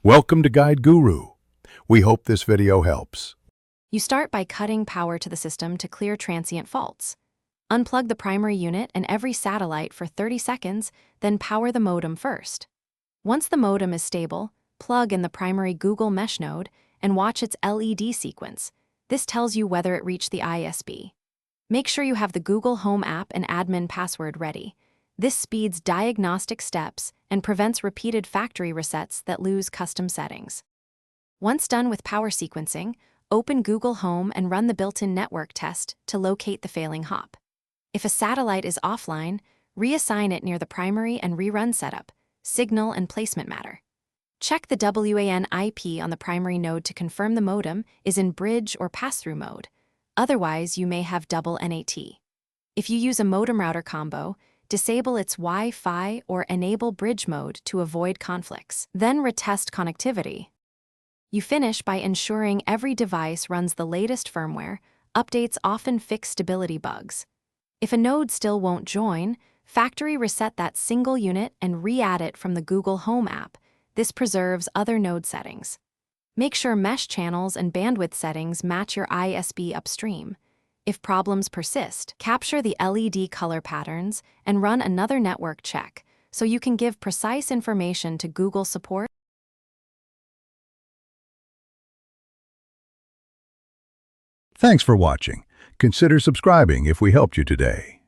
Welcome to Guide Guru. We hope this video helps. You start by cutting power to the system to clear transient faults. Unplug the primary unit and every satellite for 30 seconds, then power the modem first. Once the modem is stable, plug in the primary Google Mesh node and watch its LED sequence. This tells you whether it reached the ISP. Make sure you have the Google Home app and admin password ready. This speeds diagnostic steps and prevents repeated factory resets that lose custom settings. Once done with power sequencing, open Google Home and run the built-in network test to locate the failing hop. If a satellite is offline, reassign it near the primary and rerun setup. Signal and placement matter. Check the WAN IP on the primary node to confirm the modem is in bridge or pass-through mode. Otherwise, you may have double NAT. If you use a modem-router combo, disable its Wi-Fi or enable bridge mode to avoid conflicts. Then retest connectivity. You finish by ensuring every device runs the latest firmware. Updates often fix stability bugs. If a node still won't join, factory reset that single unit and re-add it from the Google Home app. This preserves other node settings. Make sure mesh channels and bandwidth settings match your ISP upstream. If problems persist, capture the LED color patterns and run another network check so you can give precise information to Google support. Thanks for watching. Consider subscribing if we helped you today.